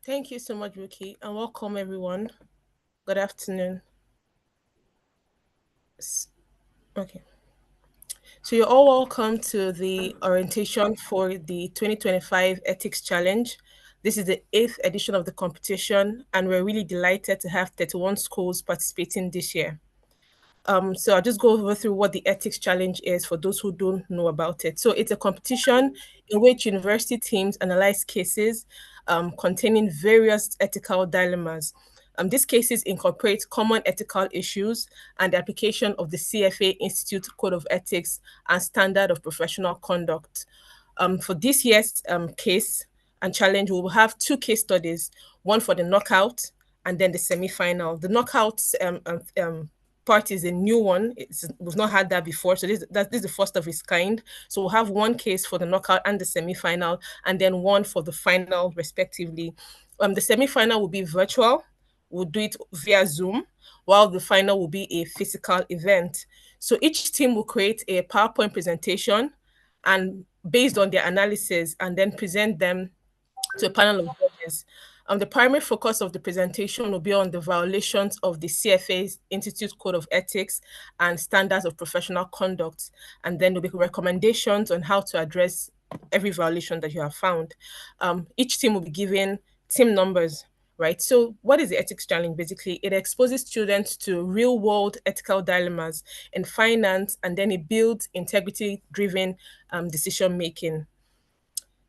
Thank you so much, Ruki, and welcome everyone. Good afternoon. S- Okay, so you're all welcome to the orientation for the 2025 Ethics Challenge. This is the eighth edition of the competition, and we're really delighted to have 31 schools participating this year. So I'll just go over through what the ethics challenge is for those who don't know about it. So it's a competition in which university teams analyze cases containing various ethical dilemmas. These cases incorporate common ethical issues and the application of the CFA Institute Code of Ethics and Standard of Professional Conduct. For this year's case and challenge, we will have two case studies, one for the knockout and then the semi-final. The knockout part is a new one. We've not had that before, so this is the first of its kind. So we'll have one case for the knockout and the semi-final, and then one for the final, respectively. The semi-final will be virtual. We'll do it via Zoom, while the final will be a physical event. So each team will create a PowerPoint presentation, and based on their analysis, and then present them to a panel of judges. The primary focus of the presentation will be on the violations of the CFA's Institute Code of Ethics and Standards of Professional Conduct, and then there'll be recommendations on how to address every violation that you have found. Each team will be given team numbers. Right. So, what is the ethics challenge? Basically, it exposes students to real world ethical dilemmas in finance, and then it builds integrity driven decision making.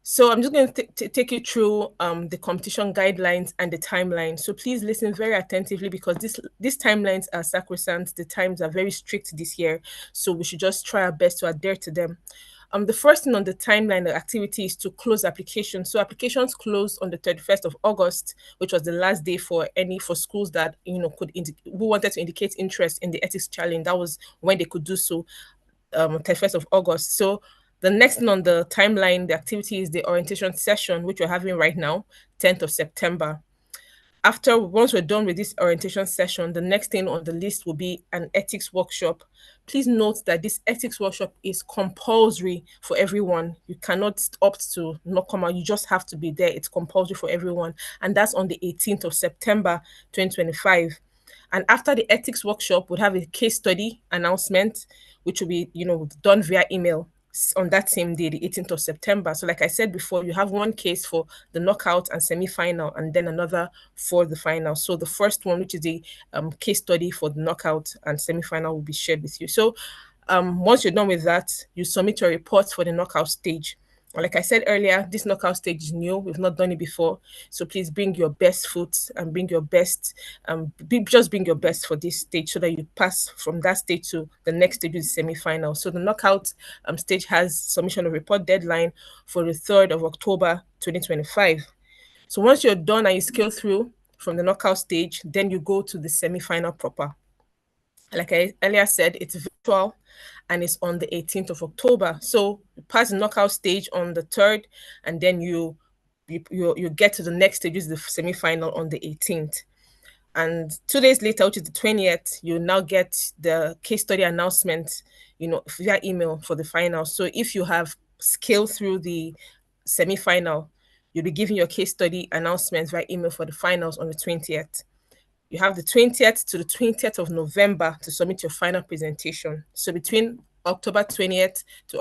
So I'm just going to take you through the competition guidelines and the timeline. So please listen very attentively because these timelines are sacrosanct. The times are very strict this year, so we should just try our best to adhere to them. The first thing on the timeline, the activity is to close applications. So applications closed on the 31st of August, which was the last day for schools that who wanted to indicate interest in the ethics challenge. That was when they could do so, 31st of August. So the next thing on the timeline, the activity is the orientation session, which we're having right now, 10th of September. Once we're done with this orientation session, the next thing on the list will be an ethics workshop. Please note that this ethics workshop is compulsory for everyone. You cannot opt to not come out. You just have to be there. It's compulsory for everyone. And that's on the 18th of September, 2025. And after the ethics workshop, we'll have a case study announcement, which will be, done via email on that same day, the 18th of September. So, like I said before, you have one case for the knockout and semi-final, and then another for the final. So, the first one, which is the case study for the knockout and semi-final, will be shared with you. So, once you're done with that, you submit your reports for the knockout stage. Like I said earlier, this knockout stage is new. We've not done it before. So please bring your best foot and bring your best, just bring your best for this stage so that you pass from that stage to the next stage, is the semi-final. So the knockout stage has submission of report deadline for the 3rd of October 2025. So once you're done and you scale through from the knockout stage, then you go to the semi-final proper. Like I earlier said, it's virtual and it's on the 18th of October. So you pass the knockout stage on the 3rd, and then you get to the next stage, which is the semi-final on the 18th. And 2 days later, which is the 20th, you now get the case study announcement, via email for the final. So if you have scaled through the semi-final, you'll be giving your case study announcements via email for the finals on the 20th. You have the 20th to the 20th of November to submit your final presentation. So between October 20th to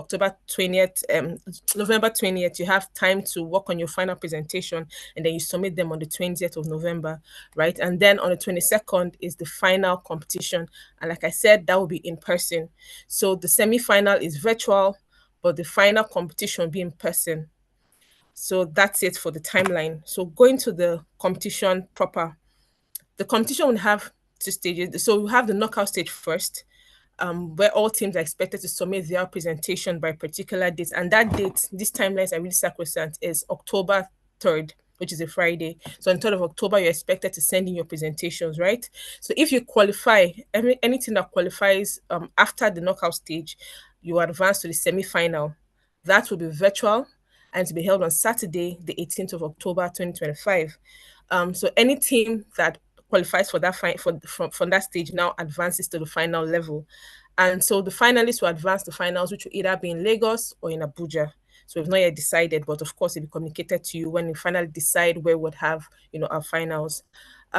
November 20th, you have time to work on your final presentation, and then you submit them on the 20th of November, right? And then on the 22nd is the final competition. And like I said, that will be in person. So the semi-final is virtual, but the final competition will be in person. So that's it for the timeline. So going to the competition proper, the competition will have two stages. So we have the knockout stage first, where all teams are expected to submit their presentation by a particular date. And that date, these timelines are really sacrosanct, is October 3rd, which is a Friday. So on the 3rd of October, you're expected to send in your presentations, right? So if you qualify, anything that qualifies after the knockout stage, you advance to the semi-final. That will be virtual and to be held on Saturday, the 18th of October, 2025. So any team that qualifies for that from that stage now advances to the final level. And so the finalists will advance to finals, which will either be in Lagos or in Abuja. So we've not yet decided, but of course, it'll be communicated to you when we finally decide where we'll have, our finals.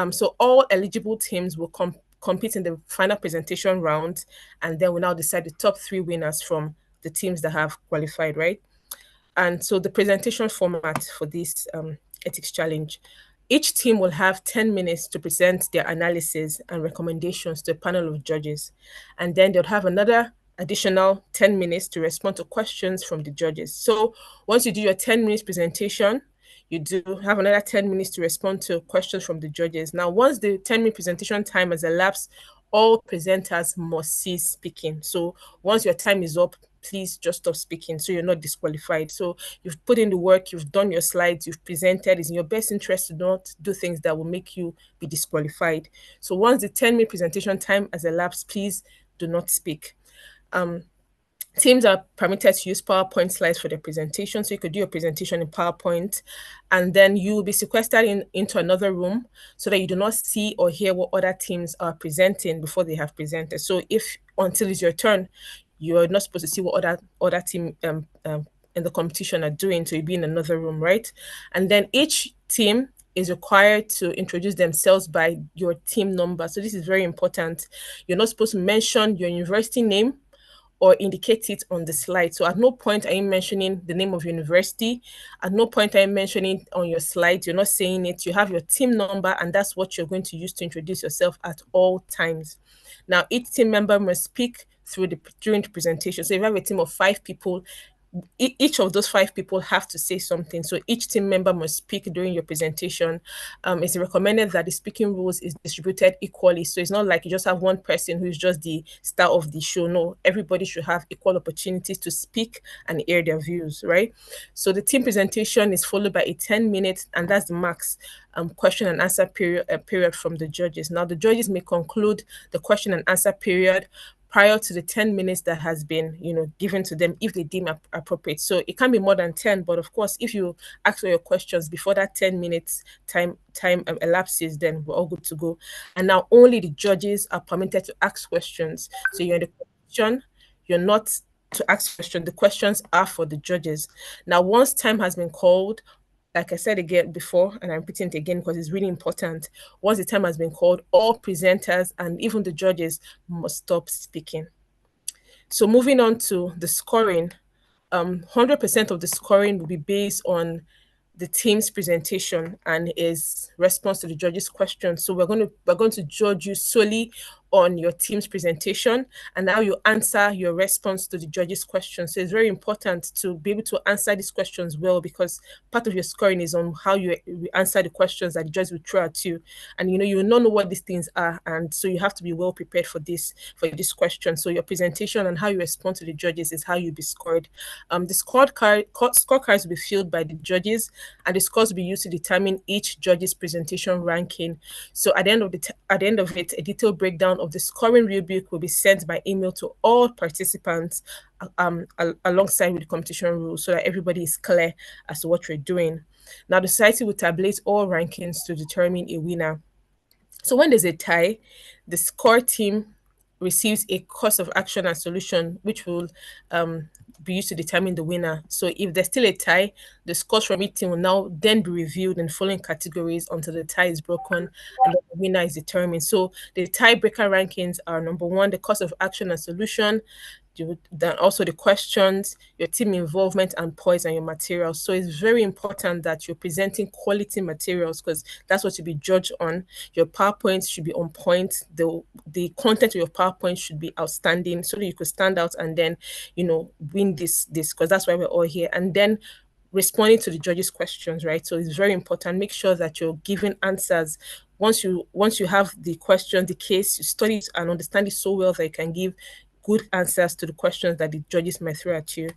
So all eligible teams will compete in the final presentation round, and then we now decide the top three winners from the teams that have qualified, right? And so the presentation format for this ethics challenge, each team will have 10 minutes to present their analysis and recommendations to a panel of judges. And then they'll have another additional 10 minutes to respond to questions from the judges. So once you do your 10 minutes presentation, you do have another 10 minutes to respond to questions from the judges. Now, once the 10-minute presentation time has elapsed, all presenters must cease speaking. So once your time is up, please just stop speaking so you're not disqualified. So you've put in the work, you've done your slides, you've presented. It's in your best interest to not do things that will make you be disqualified. So once the 10-minute presentation time has elapsed, please do not speak. Teams are permitted to use PowerPoint slides for their presentation. So you could do your presentation in PowerPoint, and then you will be sequestered into another room so that you do not see or hear what other teams are presenting before they have presented. So if until it's your turn, you're not supposed to see what other team in the competition are doing. So you'll be in another room, right? And then each team is required to introduce themselves by your team number. So this is very important. You're not supposed to mention your university name or indicate it on the slide. So at no point are you mentioning the name of university. At no point are you mentioning on your slide. You're not saying it. You have your team number, and that's what you're going to use to introduce yourself at all times. Now, each team member must speak during the presentation. So if you have a team of 5 people, each of those 5 people have to say something. So each team member must speak during your presentation. It's recommended that the speaking rules is distributed equally. So it's not like you just have one person who's just the star of the show. No, everybody should have equal opportunities to speak and air their views, right? So the team presentation is followed by a 10-minute, and that's the max question and answer period from the judges. Now, the judges may conclude the question and answer period prior to the 10 minutes that has been given to them if they deem appropriate. So it can be more than 10, but of course if you ask all your questions before that 10 minutes time elapses, then we're all good to go. And now only the judges are permitted to ask questions. So you're in the competition, you're not to ask questions. The questions are for the judges. Now once time has been called, like I said again before, and I'm repeating it again because it's really important. Once the time has been called, all presenters and even the judges must stop speaking. So moving on to the scoring, 100% of the scoring will be based on the team's presentation and his response to the judges' questions. So we're going to judge you solely on your team's presentation and how you answer your response to the judges' questions. So it's very important to be able to answer these questions well, because part of your scoring is on how you answer the questions that the judge will throw at you. And you will not know what these things are, and so you have to be well prepared for this question. So your presentation and how you respond to the judges is how you'll be scored. The scorecards will be filled by the judges, and the scores will be used to determine each judge's presentation ranking. So at the end of it, a detailed breakdown of the scoring rubric will be sent by email to all participants alongside with the competition rules, so that everybody is clear as to what you're doing. Now, the society will tabulate all rankings to determine a winner. So when there's a tie, the score team receives a course of action and solution, which will be used to determine the winner. So if there's still a tie, the scores from each team will now then be reviewed in following categories until the tie is broken and the winner is determined. So the tiebreaker rankings are: number 1, the course of action and solution; then also the questions, your team involvement, and poise and your materials. So it's very important that you're presenting quality materials, because that's what you'll be judged on. Your PowerPoint should be on point. The content of your PowerPoint should be outstanding, so that you could stand out and then win this because that's why we're all here. And then responding to the judges' questions, right? So it's very important. Make sure that you're giving answers. Once you have the question, the case, you study it and understand it so well that you can give good answers to the questions that the judges might throw at you.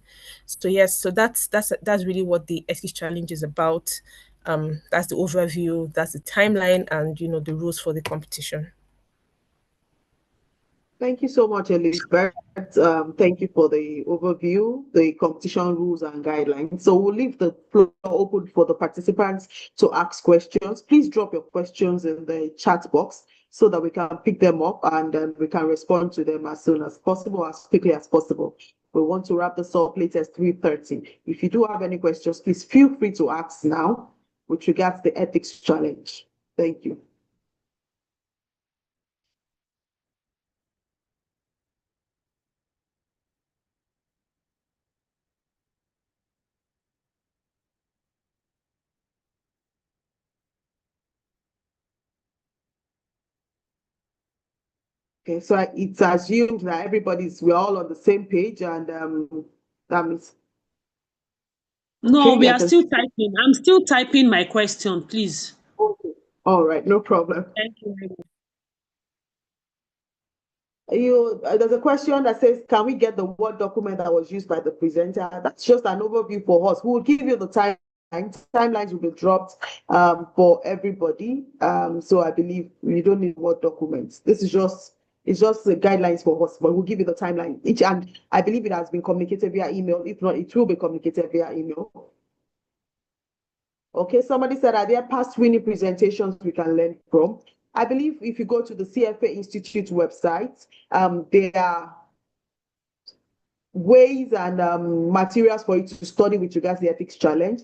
So yes, so that's really what the ethics challenge is about. That's the overview, that's the timeline, and the rules for the competition. Thank you so much, Elizabeth. Thank you for the overview, the competition rules and guidelines. So we'll leave the floor open for the participants to ask questions. Please drop your questions in the chat box so that we can pick them up and we can respond to them as soon as possible, as quickly as possible. We want to wrap this up latest 3:30. If you do have any questions, please feel free to ask now with regards to the ethics challenge. Thank you. Okay, so it's assumed that we're all on the same page, and that means No, we okay. I are can. still typing. I'm still typing my question, please. Okay. All right, no problem. Thank you very much. There's a question that says, can we get the Word document that was used by the presenter? That's just an overview for us. We will give you the timelines will be dropped for everybody. So I believe you don't need Word documents. This is just the guidelines for us, but we'll give you the timeline. And I believe it has been communicated via email. If not, it will be communicated via email. Okay, somebody said, are there past winning presentations we can learn from? I believe if you go to the CFA Institute website, there are ways and materials for you to study with regards to the ethics challenge.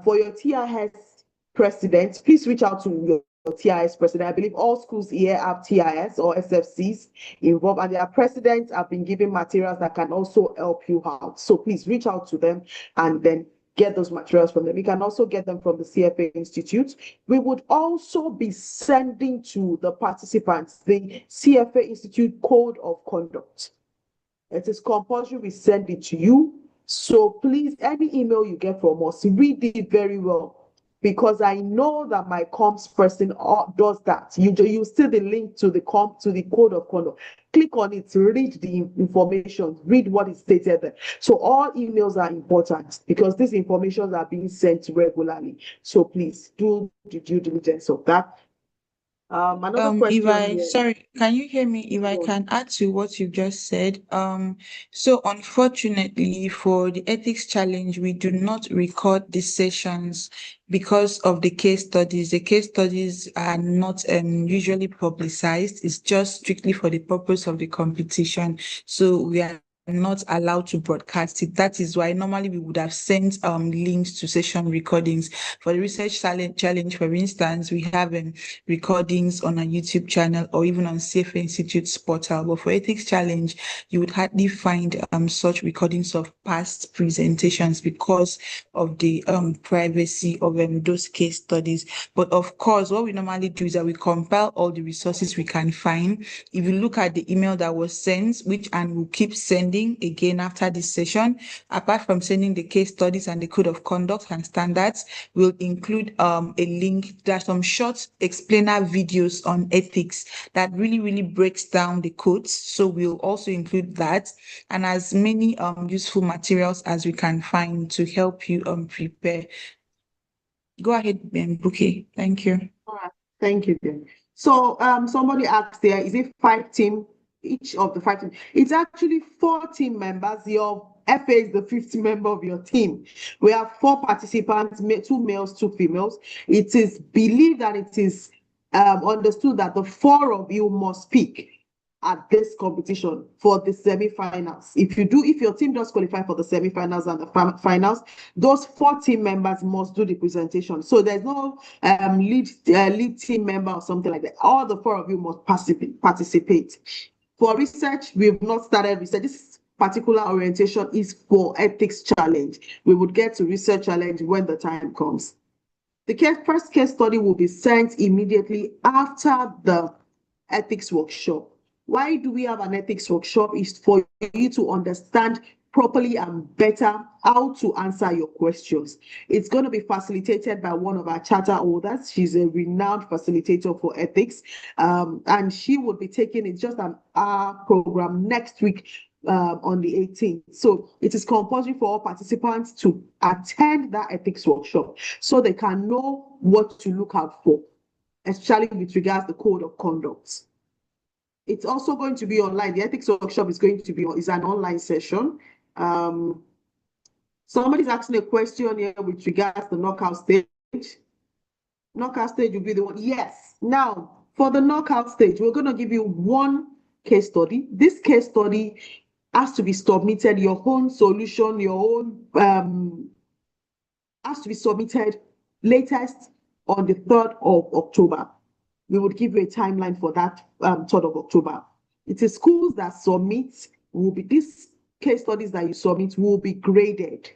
For your TIS president, please reach out to your TIS president. I believe all schools here have TIS or SFCs involved, and their presidents have been given materials that can also help you out. So please reach out to them and then get those materials from them. You can also get them from the CFA Institute. We would also be sending to the participants the CFA Institute Code of Conduct. It is compulsory we send it to you. So please, any email you get from us, read it very well, because I know that my comms person does that. You see the link to the code of conduct. Click on it, read the information, read what is stated there. So all emails are important because these informations are being sent regularly. So please do the due diligence of that. Another If question I, here. sorry, can you hear me? If I can add to what you just said, so unfortunately for the ethics challenge, we do not record the sessions because of the case studies. The case studies are not usually publicized. It's just strictly for the purpose of the competition. So we are not allowed to broadcast it. That is why normally we would have sent links to session recordings. For the research challenge, for instance, we have recordings on a YouTube channel or even on CFA Institute's portal. But for ethics challenge, you would hardly find such recordings of past presentations because of the privacy of those case studies. But of course, what we normally do is that we compile all the resources we can find. If you look at the email that was sent, which and we'll keep sending again after this session, apart from sending the case studies and the code of conduct and standards, we'll include a link. There's some short explainer videos on ethics that really breaks down the codes. So we'll also include that, and as many useful materials as we can find to help you prepare. Go ahead, Bouquet. Thank you. All right. Thank you, then. So somebody asked there, is it 5 team, each of the 5 teams? It's actually 4 team members. Your FA is the 5th member of your team. We have 4 participants, 2 males, 2 females. It is believed that it is understood that the 4 of you must speak at this competition for the semi-finals. If your team does qualify for the semi-finals and the finals, those 4 team members must do the presentation. So there's no lead team member or something like that. All the 4 of you must participate. For research, we've not started research. This particular orientation is for ethics challenge. We would get to research challenge when the time comes. The first case study will be sent immediately after the ethics workshop. Why do we have an ethics workshop? Is for you to understand properly and better how to answer your questions. It's going to be facilitated by one of our charter holders. She's a renowned facilitator for ethics, and she will be taking it just an hour program next week on the 18th. So it is compulsory for all participants to attend that ethics workshop so they can know what to look out for, especially with regards to the code of conduct. It's also going to be online. The ethics workshop is an online session. Somebody's asking a question here with regards to the knockout stage. Knockout stage will be the one. Yes. Now, for the knockout stage, we're going to give you one case study. This case study has to be submitted, your own solution, your own has to be submitted latest on the 3rd of October. We would give you a timeline for that 3rd of October. It is schools that submit, will be these case studies that you submit will be graded.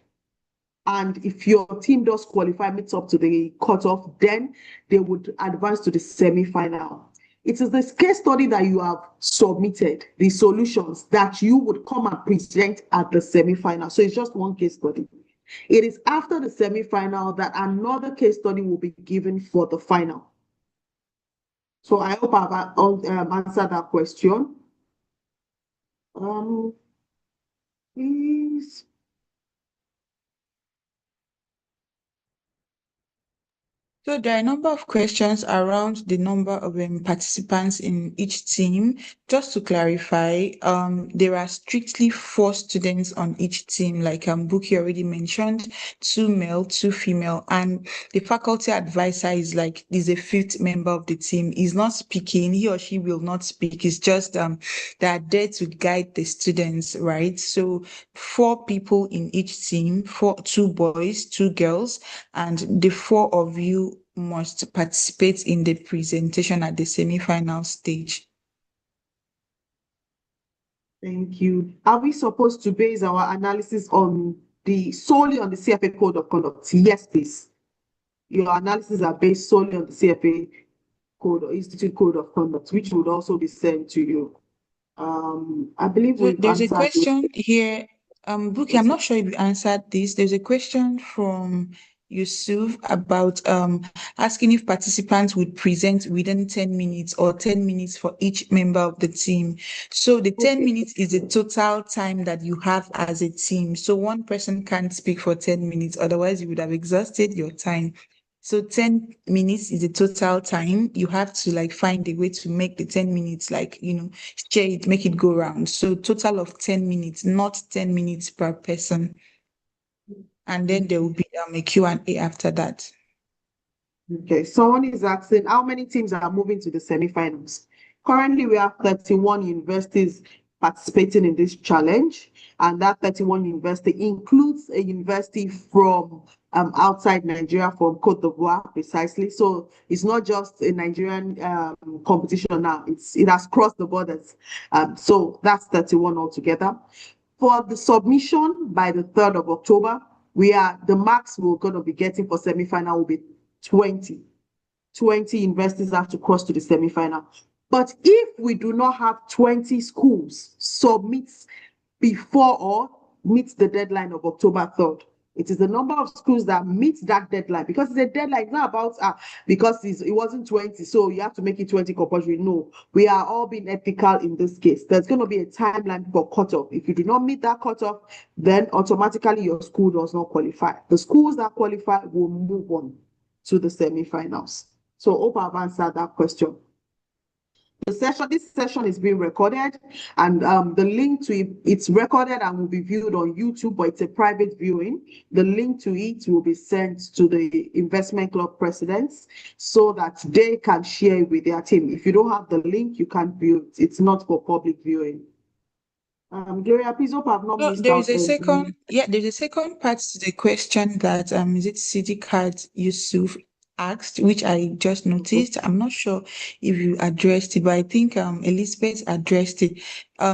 And if your team does qualify, meets up to the cutoff, then they would advance to the semi-final. It is this case study that you have submitted, the solutions that you would come and present at the semi-final. So it's just one case study. It is after the semi-final that another case study will be given for the final. So I hope I've answered that question. Please. So there are a number of questions around the number of participants in each team. Just to clarify, there are strictly 4 students on each team, like Buki already mentioned, 2 male, 2 female, and the faculty advisor is a 5th member of the team. He's not speaking, he or she will not speak. It's just they are there to guide the students, right? So 4 people in each team, 2 boys, 2 girls, and the 4 of you must participate in the presentation at the semi-final stage. Thank you. Are we supposed to base our analysis on solely on the CFA Code of Conduct? Yes, please. Your analysis are based solely on the CFA Code or Institute Code of Conduct, which would also be sent to you. I believe So we've there's a answered question here. Buki, I'm not sure if you answered this. There's a question from Yusuf about asking if participants would present within 10 minutes or 10 minutes for each member of the team. So the 10 minutes is the total time that you have as a team. So one person can't speak for 10 minutes, otherwise you would have exhausted your time. So 10 minutes is the total time. You have to find a way to make the 10 minutes share it, make it go round. So total of 10 minutes, not 10 minutes per person. And then there will be a Q&A after that. Okay, someone is asking how many teams are moving to the semi-finals. Currently, we have 31 universities participating in this challenge, and that 31 university includes a university from outside Nigeria, from Cote d'Ivoire, precisely. So it's not just a Nigerian competition now; it has crossed the borders. So that's 31 altogether. For the submission by the 3rd of October, the marks we're going to be getting for semi-final will be 20 universities have to cross to the semi-final. But if we do not have 20 schools submit before or meet the deadline of October 3rd, it is the number of schools that meet that deadline, because it's a deadline. It's not about because it wasn't 20, so you have to make it 20 compulsory. No, we are all being ethical in this case. There's going to be a timeline for cutoff. If you do not meet that cutoff, then automatically your school does not qualify. The schools that qualify will move on to the semi-finals. So hope I've answered that question. This session is being recorded, and the link to it's recorded and will be viewed on YouTube, but it's a private viewing. The link to it will be sent to the investment club presidents so that they can share it with their team. If you don't have the link, you can't view it. It's not for public viewing. Gloria, please hope I've not missed There out is a anything. there's a second part to the question that is it City Card Yusuf asked, which I just noticed. I'm not sure if you addressed it, but I think Elizabeth addressed it.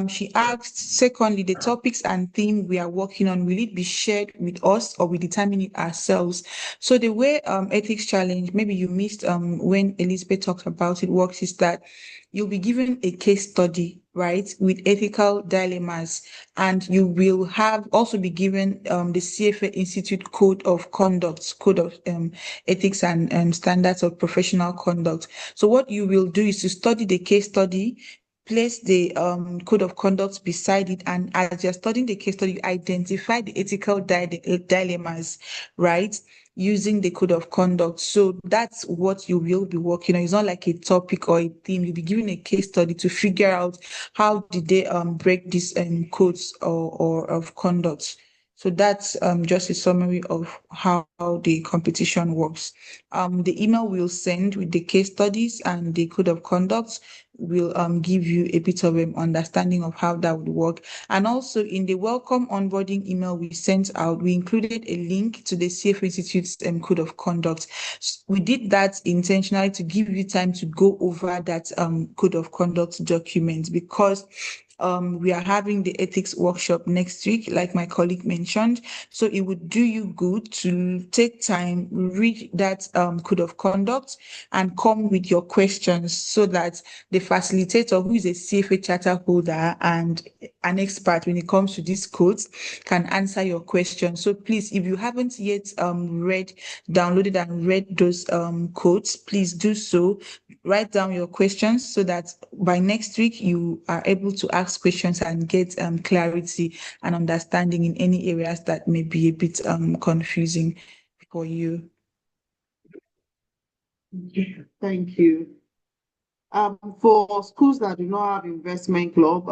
She asked, secondly, the topics and theme we are working on, will it be shared with us or we determine it ourselves? So the way ethics challenge, maybe you missed when Elizabeth talked about it, works is that you'll be given a case study, right, with ethical dilemmas, and you will have also be given the CFA Institute Code of Conduct, Code of Ethics and Standards of Professional Conduct. So what you will do is to study the case study, place the code of conduct beside it, and as you're studying the case study, you identify the ethical dilemmas, right, using the code of conduct. So that's what you will be working on. It's not like a topic or a theme. You'll be given a case study to figure out how did they break these codes or of conduct. So that's just a summary of how the competition works. The email we'll send with the case studies and the code of conduct will give you a bit of an understanding of how that would work. And also in the welcome onboarding email we sent out, we included a link to the CFA Institute's code of conduct. We did that intentionally to give you time to go over that code of conduct document, because we are having the ethics workshop next week, like my colleague mentioned. So it would do you good to take time, read that code of conduct and come with your questions, so that the facilitator, who is a CFA charter holder and an expert when it comes to these codes, can answer your questions. So please, if you haven't yet downloaded and read those codes, please do so. Write down your questions so that by next week you are able to ask questions and get clarity and understanding in any areas that may be a bit confusing for you. Thank you. For schools that do not have investment club,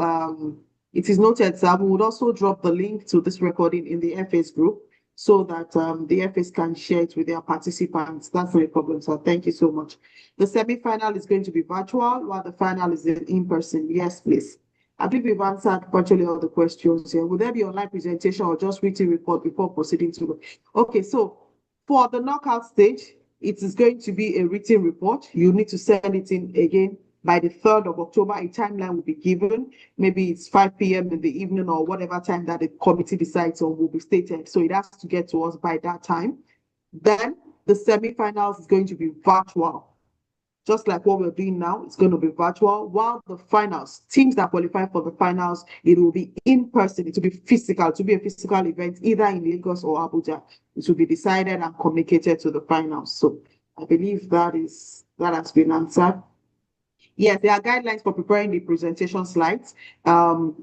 it is noted that we would also drop the link to this recording in the FS group, so that the FS can share it with their participants. That's no problem. So thank you so much. The semi-final is going to be virtual, while the final is in person. Yes, please. I think we've answered virtually all the questions here. Will there be online presentation or just written report before proceeding to? Okay, so for the knockout stage, it is going to be a written report. You need to send it in again by the 3rd of October. A timeline will be given. Maybe it's 5 p.m. in the evening or whatever time that the committee decides on will be stated. So it has to get to us by that time. Then the semi-finals is going to be virtual. Just like what we're doing now, it's going to be virtual. While the finals, teams that qualify for the finals, it will be in person. It will be physical. It will be a physical event, either in Lagos or Abuja. It will be decided and communicated to the finals. So I believe that has been answered. Yes, there are guidelines for preparing the presentation slides.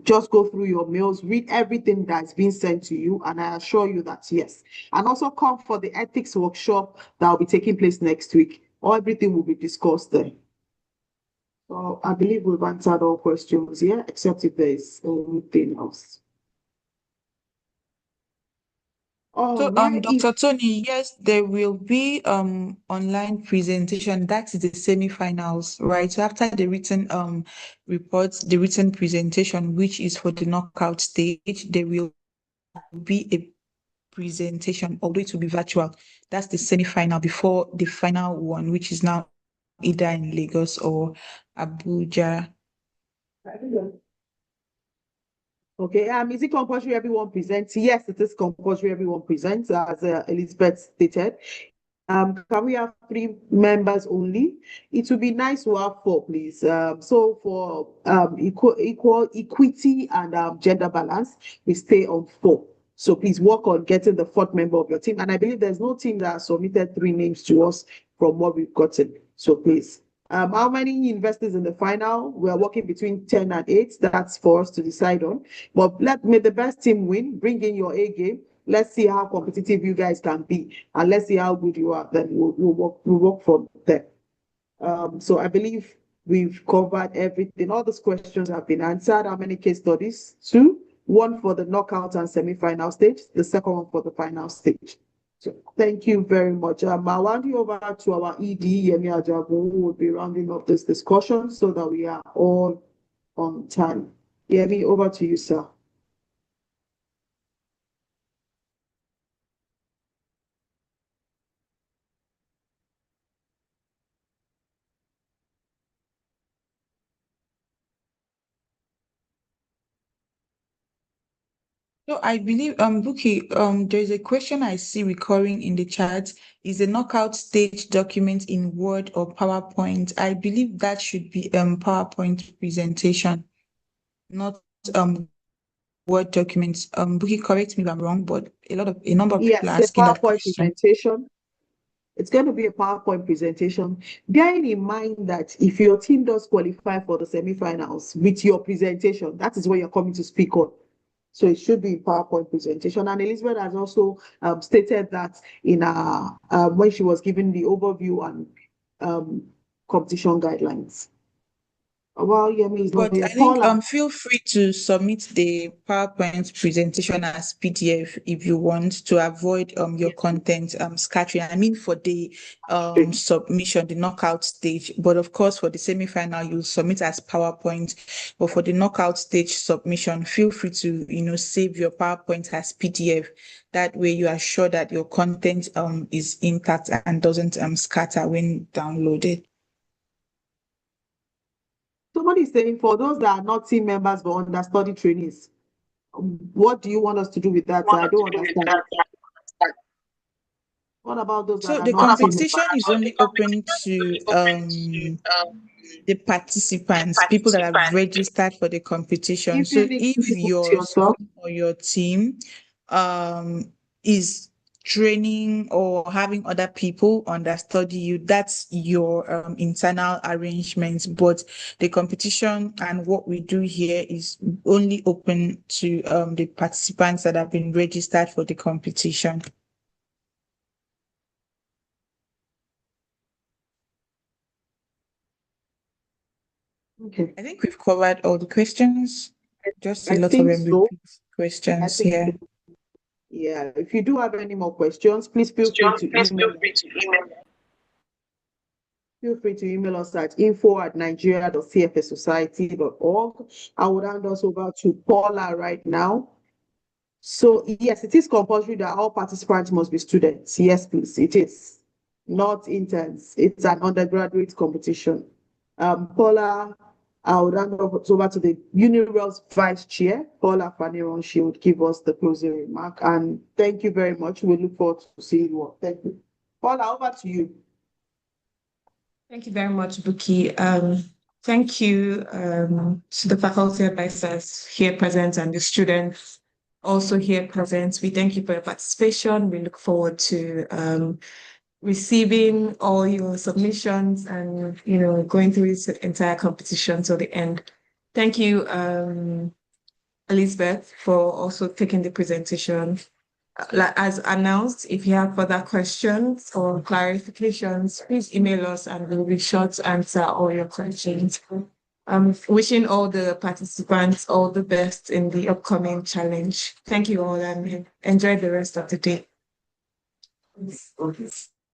Just go through your mails, read everything that's been sent to you, and I assure you that yes. And also come for the ethics workshop that will be taking place next week. Everything will be discussed there. So I believe we've answered all questions here, except if there is anything else. So, Dr. Tony, yes, there will be online presentation. That is the semi-finals, right? So after the written reports, the written presentation, which is for the knockout stage, there will be a presentation, although it will be virtual. That's the semi-final before the final one, which is now either in Lagos or Abuja. Okay, is it compulsory everyone presents? Yes, it is compulsory everyone presents, as Elizabeth stated. Can we have 3 members only? It would be nice to have 4, please. So for equity and gender balance, we stay on 4. So please work on getting the 4th member of your team. And I believe there's no team that has submitted 3 names to us from what we've gotten. So please. How many investors in the final? We are working between 10 and 8. That's for us to decide on. But may the best team win. Bring in your A game. Let's see how competitive you guys can be, and let's see how good you are. Then we'll work from there. So I believe we've covered everything. All those questions have been answered. How many case studies? 2. 1 for the knockout and semi-final stage. The second one for the final stage. So thank you very much. I'll hand you over to our ED, Yemi Ajabu, who will be rounding up this discussion so that we are all on time. Yemi, over to you, sir. So I believe, Buki, there's a question I see recurring in the chat. Is the knockout stage document in Word or PowerPoint? I believe that should be PowerPoint presentation, not Word documents. Buki, correct me if I'm wrong, but a number of people Yes, are the asking that PowerPoint question. presentation. It's going to be a PowerPoint presentation. Bearing in mind that if your team does qualify for the semi-finals with your presentation, that is what you're coming to speak on. So it should be a PowerPoint presentation. And Elizabeth has also stated that in when she was giving the overview and competition guidelines. Well, Yemi is not But here. I think Paula, feel free to submit the PowerPoint presentation as PDF if you want to avoid your content scattering. I mean for the submission, the knockout stage. But of course for the semi-final you'll submit as PowerPoint. But for the knockout stage submission, feel free to save your PowerPoint as PDF. That way you are sure that your content is intact and doesn't scatter when downloaded. somebody is saying for those that are not team members but understudy trainees, what do you want us to do with that? I don't understand. What about those that So are the not team competition is only open to the participants, people that have registered for the competition. If you So need to if report your yourself, school or your team is training or having other people understudy you, that's your internal arrangements. But the competition and what we do here is only open to the participants that have been registered for the competition. okay. I think we've covered all the questions. Just a I lot of think them so. repeat I questions think so. here. Yeah. If you do have any more questions, please feel free to email us. Feel free to email us at info@nigeria.cfsociety.org. I would hand us over to Paula right now. So yes, it is compulsory that all participants must be students. Yes, please, it is. Not interns. It's an undergraduate competition. Paula, I would hand over to the UniRel's Vice Chair, Paula Faniron. She would give us the closing remark. And thank you very much. We look forward to seeing you all. Thank you. Paula, over to you. Thank you very much, Buki. Thank you to the faculty advisors here present and the students also here present. We thank you for your participation. We look forward to receiving all your submissions and going through this entire competition till the end. Thank you, Elizabeth, for also taking the presentation. As announced, if you have further questions or clarifications, please email us and we'll be sure to answer all your questions. Wishing all the participants all the best in the upcoming challenge. Thank you all and enjoy the rest of the day.